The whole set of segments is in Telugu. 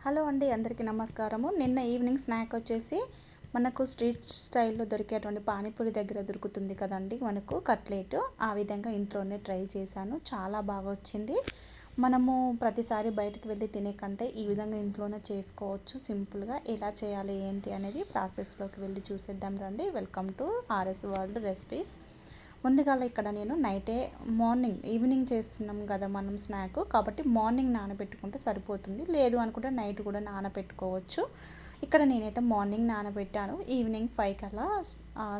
హలో అండి, అందరికీ నమస్కారము. నిన్న ఈవినింగ్ స్నాక్ వచ్చేసి మనకు స్ట్రీట్ స్టైల్లో దొరికేటువంటి పానీపూరి దగ్గర దొరుకుతుంది కదండి మనకు కట్లెట్. ఆ విధంగా ఇంట్లోనే ట్రై చేశాను, చాలా బాగా వచ్చింది. మనము ప్రతిసారి బయటకు వెళ్ళి తినే కంటే ఈ విధంగా ఇంట్లోనే చేసుకోవచ్చు సింపుల్గా. ఎలా చేయాలి ఏంటి అనేది ప్రాసెస్లోకి వెళ్ళి చూసేద్దాం రండి. Welcome to RS world recipes. ముందుగా ఇక్కడ నేను ఈవినింగ్ చేస్తున్నాం కదా మనం స్నాక్, కాబట్టి మార్నింగ్ నానబెట్టుకుంటే సరిపోతుంది. లేదు అనుకుంటే నైట్ కూడా నానబెట్టుకోవచ్చు. ఇక్కడ నేనైతే మార్నింగ్ నానబెట్టాను, ఈవినింగ్ 5 కల్లా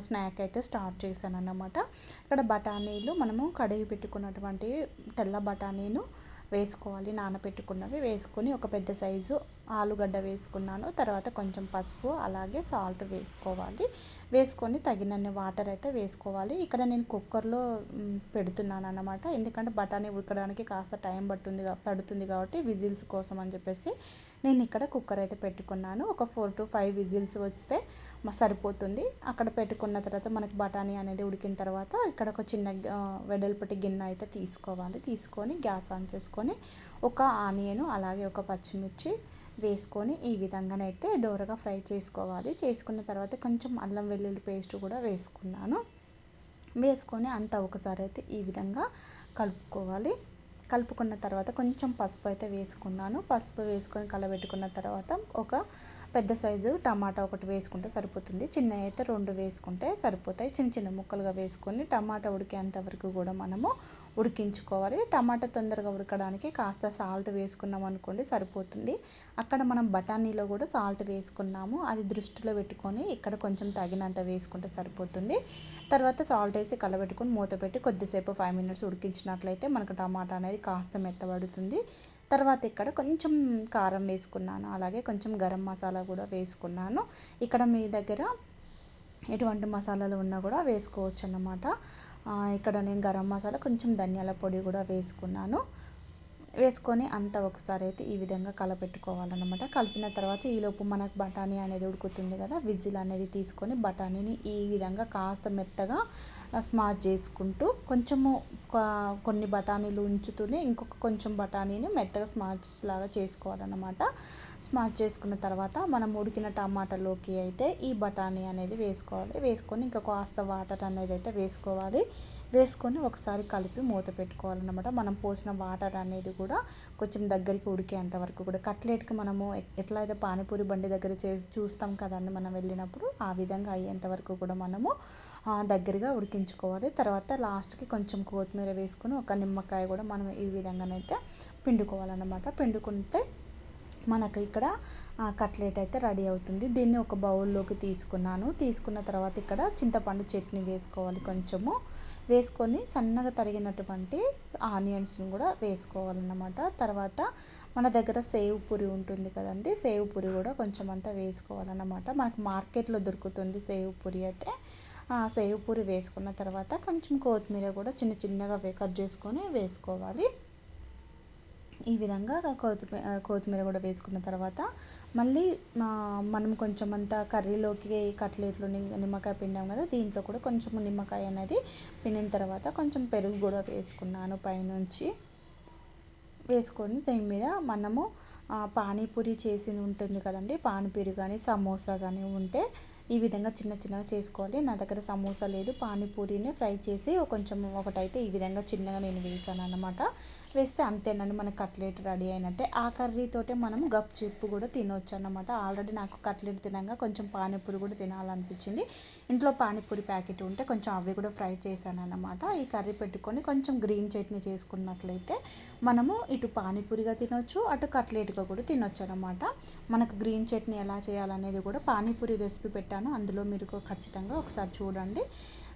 స్నాక్ అయితే స్టార్ట్ చేశాను అన్నమాట. ఇక్కడ బఠానీలు మనము కడిగి పెట్టుకున్నటువంటి తెల్ల బఠానీలు వేసుకోవాలి, నానబెట్టుకున్నవి వేసుకొని ఒక పెద్ద సైజు ఆలుగడ్డ వేసుకున్నాను. తర్వాత కొంచెం పసుపు అలాగే సాల్ట్ వేసుకోవాలి. వేసుకొని తగినన్ని వాటర్ అయితే వేసుకోవాలి. ఇక్కడ నేను కుక్కర్లో పెడుతున్నాను అన్నమాట, ఎందుకంటే బఠానీ ఉడకడానికి కాస్త టైం పడుతుంది కాబట్టి విజిల్స్ కోసం అని చెప్పేసి నేను ఇక్కడ కుక్కర్ అయితే పెట్టుకున్నాను. ఒక 4 to 5 విజిల్స్ వస్తే సరిపోతుంది. అక్కడ పెట్టుకున్న తర్వాత మనకి బఠానీ అనేది ఉడికిన తర్వాత ఇక్కడ ఒక చిన్న వెడల్పటి గిన్నె అయితే తీసుకోవాలి. తీసుకొని గ్యాస్ ఆన్ చేసుకొని ఒక ఆనియన్ అలాగే ఒక పచ్చిమిర్చి వేసుకొని ఈ విధంగానైతే దోరగా ఫ్రై చేసుకోవాలి. చేసుకున్న తర్వాత కొంచెం అల్లం వెల్లుల్లి పేస్ట్ కూడా వేసుకున్నాను. వేసుకొని అంతా ఒకసారి అయితే ఈ విధంగా కలుపుకోవాలి. కలుపుకున్న తర్వాత కొంచెం పసుపు అయితే వేసుకున్నాను. పసుపు వేసుకొని కలబెట్టుకున్న తర్వాత ఒక పెద్ద సైజు టమాటా ఒకటి వేసుకుంటే సరిపోతుంది. చిన్న అయితే 2 వేసుకుంటే సరిపోతాయి. చిన్న చిన్న ముక్కలుగా వేసుకొని టమాటా ఉడికేంత వరకు కూడా మనము ఉడికించుకోవాలి. టమాటా తొందరగా ఉడకడానికి కాస్త సాల్ట్ వేసుకున్నాం అనుకోండి సరిపోతుంది. అక్కడ మనం బఠానీలో కూడా సాల్ట్ వేసుకున్నాము, అది దృష్టిలో పెట్టుకొని ఇక్కడ కొంచెం తగినంత వేసుకుంటే సరిపోతుంది. తర్వాత సాల్ట్ వేసి కలబెట్టుకొని మూత పెట్టి కొద్దిసేపు 5 minutes ఉడికించినట్లయితే మనకు టమాటా అనేది కాస్త మెత్తబడుతుంది. తర్వాత ఇక్కడ కొంచెం కారం వేసుకున్నాను, అలాగే కొంచెం గరం మసాలా కూడా వేసుకున్నాను. ఇక్కడ మీ దగ్గర ఎటువంటి మసాలాలు ఉన్నా కూడా వేసుకోవచ్చు అన్నమాట. ఇక్కడ నేను గరం మసాలా కొంచెం ధనియాల పొడి కూడా వేసుకున్నాను. వేసుకొని అంతా ఒకసారి అయితే ఈ విధంగా కలపెట్టుకోవాలన్నమాట. కలిపిన తర్వాత ఈలోపు మనకు బఠానీ అనేది ఉడుకుతుంది కదా, విజిల్ అనేది తీసుకొని బఠానీని ఈ విధంగా కాస్త మెత్తగా స్మాష్ చేసుకుంటూ కొంచెము కొన్ని బఠానీలు ఉంచుతూనే ఇంకొక కొంచెం బఠానీని మెత్తగా స్మాష్ లాగా చేసుకోవాలన్నమాట. స్మాష్ చేసుకున్న తర్వాత మనం ఉడికిన టమాటాలోకి అయితే ఈ బఠానీ అనేది వేసుకోవాలి. వేసుకొని ఇంకా కాస్త వాటర్ అనేది అయితే వేసుకోవాలి. వేసుకొని ఒకసారి కలిపి మూత పెట్టుకోవాలన్నమాట. మనం పోసిన వాటర్ అనేది కూడా కొంచెం దగ్గరికి ఉడికేంత వరకు కూడా కట్లెట్కి మనము ఎట్లా అయితే పానీపూరి బండి దగ్గర చూస్తాం కదండి మనం వెళ్ళినప్పుడు, ఆ విధంగా అయ్యేంత వరకు కూడా మనము దగ్గరగా ఉడికించుకోవాలి. తర్వాత లాస్ట్కి కొంచెం కొత్తిమీర వేసుకొని ఒక నిమ్మకాయ కూడా మనం ఈ విధంగానైతే పిండుకోవాలన్నమాట. పిండుకుంటే మనకు ఇక్కడ కట్లెట్ అయితే రెడీ అవుతుంది. దీన్ని ఒక బౌల్లోకి తీసుకున్నాను. తీసుకున్న తర్వాత ఇక్కడ చింతపండు చట్నీ వేసుకోవాలి. కొంచెము వేసుకొని సన్నగా తరిగినటువంటి ఆనియన్స్ని కూడా వేసుకోవాలన్నమాట. తర్వాత మన దగ్గర సేవ్ పూరి ఉంటుంది కదండి, సేవ్ పూరి కూడా కొంచెం అంతా వేసుకోవాలన్నమాట. మనకు మార్కెట్లో దొరుకుతుంది సేవ్ పూరి అయితే. సేవ్ పూరి వేసుకున్న తర్వాత కొంచెం కొత్తిమీర కూడా చిన్న చిన్నగా కట్ చేసుకొని వేసుకోవాలి. ఈ విధంగా కొత్తిమీర కూడా వేసుకున్న తర్వాత మళ్ళీ మనం కొంచెం అంతా కర్రీలోకి కట్లెట్లు నిమ్మకాయ పిండాం కదా, దీంట్లో కూడా కొంచెం నిమ్మకాయ అనేది పిండిన తర్వాత కొంచెం పెరుగు కూడా వేసుకున్నాను పైనుంచి. వేసుకొని దీని మీద మనము పానీపూరి చేసింది ఉంటుంది కదండి, పానీపూరి కానీ సమోసా కానీ ఉంటే ఈ విధంగా చిన్న చిన్నగా చేసుకోవాలి. నా దగ్గర సమోసా లేదు, పానీపూరిని ఫ్రై చేసి కొంచెం ఒకటైతే ఈ విధంగా చిన్నగా నేను వేసాను అన్నమాట. వేస్తే అంతేనండి, మన కట్లెట్ రెడీ అయినట్టే. ఆ కర్రీతోటే మనం గప్ చిప్పు కూడా తినవచ్చు అన్నమాట. ఆల్రెడీ నాకు కట్లెట్ తినగా కొంచెం పానీపూరి కూడా తినాలనిపించింది. ఇంట్లో పానీపూరి ప్యాకెట్ ఉంటే కొంచెం అవి కూడా ఫ్రై చేశాను అన్నమాట. ఈ కర్రీ పెట్టుకొని కొంచెం గ్రీన్ చట్నీ చేసుకున్నట్లయితే మనము ఇటు పానీపూరిగా తినొచ్చు, అటు కట్లెట్గా కూడా తినొచ్చు అన్నమాట. మనకు గ్రీన్ చట్నీ ఎలా చేయాలనేది కూడా పానీపూరి రెసిపీ పెట్టాను, అందులో మీరు ఖచ్చితంగా ఒకసారి చూడండి.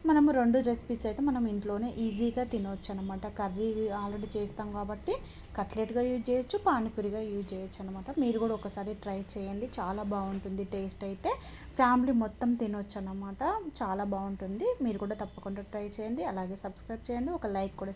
మనము 2 రెసిపీస్ అయితే మనం ఇంట్లోనే ఈజీగా తినవచ్చు అనమాట. కర్రీ ఆల్రెడీ చేస్తాం కాబట్టి కట్లెట్గా యూజ్ చేయొచ్చు, పానీపూరిగా యూజ్ చేయొచ్చు అనమాట. మీరు కూడా ఒకసారి ట్రై చేయండి, చాలా బాగుంటుంది. టేస్ట్ అయితే ఫ్యామిలీ మొత్తం తినొచ్చు అనమాట, చాలా బాగుంటుంది. మీరు కూడా తప్పకుండా ట్రై చేయండి, అలాగే సబ్స్క్రైబ్ చేయండి, ఒక లైక్ కూడా